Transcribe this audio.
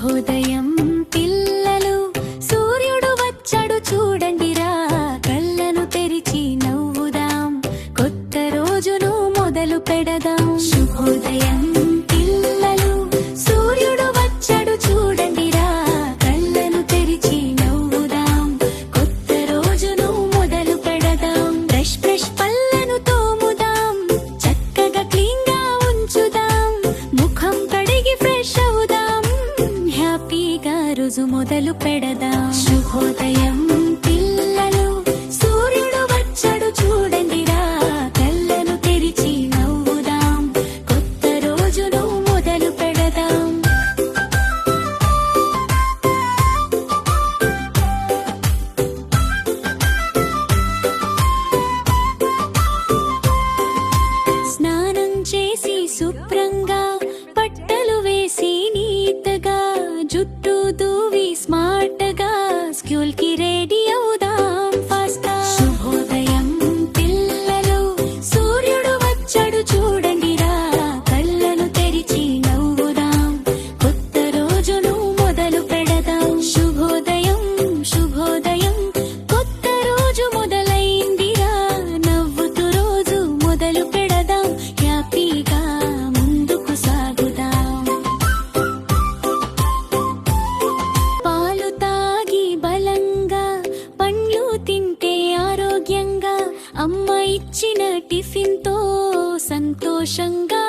శుభోదయం పిల్లలు, సూర్యుడు వచ్చాడు చూడండిరా, కళ్ళను తెరిచి నవ్వుదాం, కొత్త రోజును మొదలు పెడదాం. శుభోదయం పిల్లలు, సూర్యుడు వచ్చాడు చూడండిరా, కళ్ళను తెరిచి నవ్వుదాం, కొత్త రోజును మొదలు పెడదాం. బ్రష్ బ్రష్ పళ్ళను తోముదాం, చక్కగా క్లీన్ గా ఉంచుదాం, ముఖం కడిగి ఫ్రెష్ అవుదాం, హ్యాపీగా రోజు మొదలు పెడదాం. శుభోదయం పిల్లలు, సూర్యుడు వచ్చాడు చూడండిరా, కళ్ళను తెరిచి నవ్వుదాం, కొత్త రోజును మొదలు పెడదాం. స్నానం చేసి శుభ్రంగా, బట్టలు వేసి నీట్గా, జుట్టు దూవి స్మార్ట్ గా, స్కూల్ కి రెడీ అవుదాం ఫాస్ట్ గా. శుభోదయం పిల్లలు, సూర్యుడు వచ్చాడు చూడండిరా, కళ్ళను తెరిచి నవ్వుదాం, కొత్త రోజును మొదలు పెడదాం. శుభోదయం శుభోదయం, కొత్త రోజు మొదలైందిరా, నవ్వుతూ రోజు మొదలు పెడదాం, హ్యాపీగా ముందుకు సాగుదాం. పాలు తాగి బలంగా, పండ్లు తింటే ఆరోగ్యంగా, అమ్మ ఇచ్చిన టిఫిన్ తో సంతోషంగా